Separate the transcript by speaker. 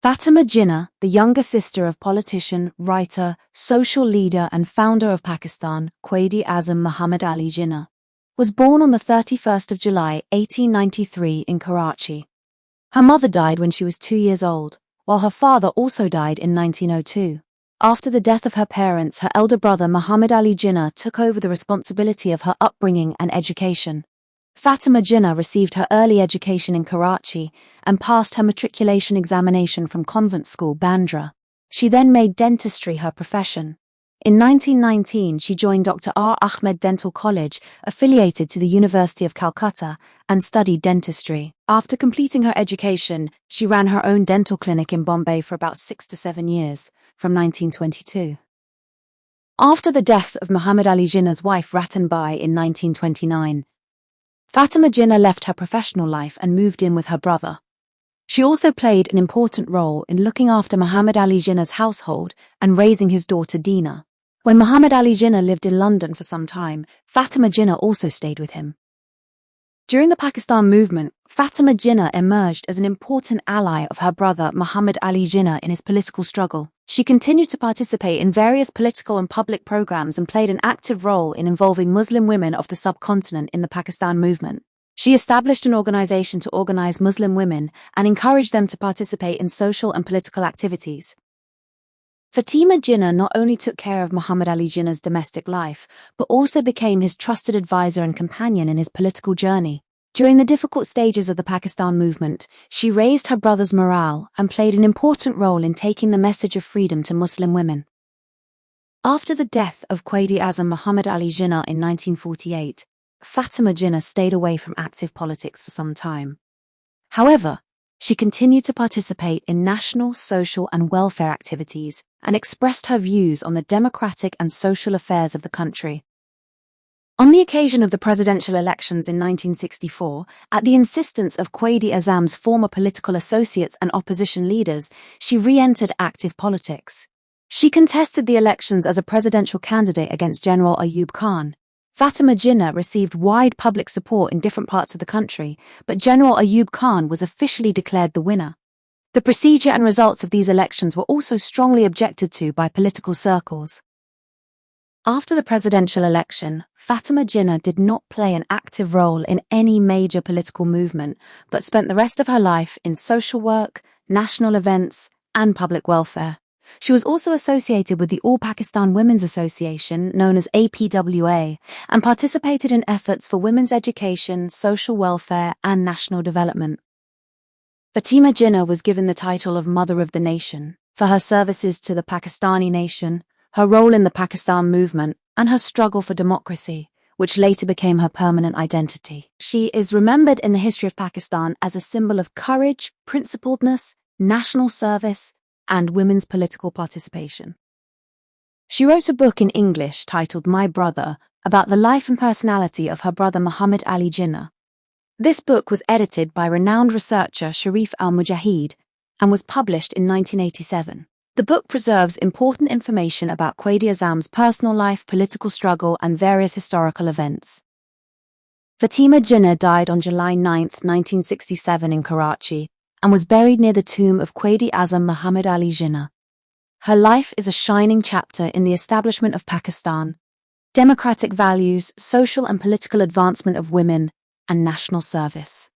Speaker 1: Fatima Jinnah, the younger sister of politician, writer, social leader and founder of Pakistan, Quaid-e-Azam Muhammad Ali Jinnah, was born on the 31st of July, 1893 in Karachi. Her mother died when she was 2 years old, while her father also died in 1902. After the death of her parents, her elder brother Muhammad Ali Jinnah took over the responsibility of her upbringing and education. Fatima Jinnah received her early education in Karachi and passed her matriculation examination from convent school Bandra. She then made dentistry her profession. In 1919, she joined Dr. R. Ahmed Dental College, affiliated to the University of Calcutta, and studied dentistry. After completing her education, she ran her own dental clinic in Bombay for about 6 to 7 years, from 1922. After the death of Muhammad Ali Jinnah's wife Ratan Bai in 1929, Fatima Jinnah left her professional life and moved in with her brother. She also played an important role in looking after Muhammad Ali Jinnah's household and raising his daughter Dina. When Muhammad Ali Jinnah lived in London for some time, Fatima Jinnah also stayed with him. During the Pakistan movement, Fatima Jinnah emerged as an important ally of her brother Muhammad Ali Jinnah in his political struggle. She continued to participate in various political and public programs and played an active role in involving Muslim women of the subcontinent in the Pakistan movement. She established an organization to organize Muslim women and encourage them to participate in social and political activities. Fatima Jinnah not only took care of Muhammad Ali Jinnah's domestic life, but also became his trusted advisor and companion in his political journey. During the difficult stages of the Pakistan movement, she raised her brother's morale and played an important role in taking the message of freedom to Muslim women. After the death of Quaid-e-Azam Muhammad Ali Jinnah in 1948, Fatima Jinnah stayed away from active politics for some time. However, she continued to participate in national, social and welfare activities and expressed her views on the democratic and social affairs of the country. On the occasion of the presidential elections in 1964, at the insistence of Quaid-e-Azam's former political associates and opposition leaders, she re-entered active politics. She contested the elections as a presidential candidate against General Ayub Khan. Fatima Jinnah received wide public support in different parts of the country, but General Ayub Khan was officially declared the winner. The procedure and results of these elections were also strongly objected to by political circles. After the presidential election, Fatima Jinnah did not play an active role in any major political movement, but spent the rest of her life in social work, national events, and public welfare. She was also associated with the All Pakistan Women's Association, known as APWA, and participated in efforts for women's education, social welfare, and national development. Fatima Jinnah was given the title of Mother of the Nation for her services to the Pakistani nation, her role in the Pakistan movement, and her struggle for democracy, which later became her permanent identity. She is remembered in the history of Pakistan as a symbol of courage, principledness, national service, and women's political participation. She wrote a book in English titled My Brother about the life and personality of her brother Muhammad Ali Jinnah. This book was edited by renowned researcher Sharif al-Mujahid and was published in 1987. The book preserves important information about Quaid-e-Azam's personal life, political struggle, and various historical events. Fatima Jinnah died on July 9, 1967 in Karachi, and was buried near the tomb of Quaid-e-Azam Muhammad Ali Jinnah. Her life is a shining chapter in the establishment of Pakistan, democratic values, social and political advancement of women, and national service.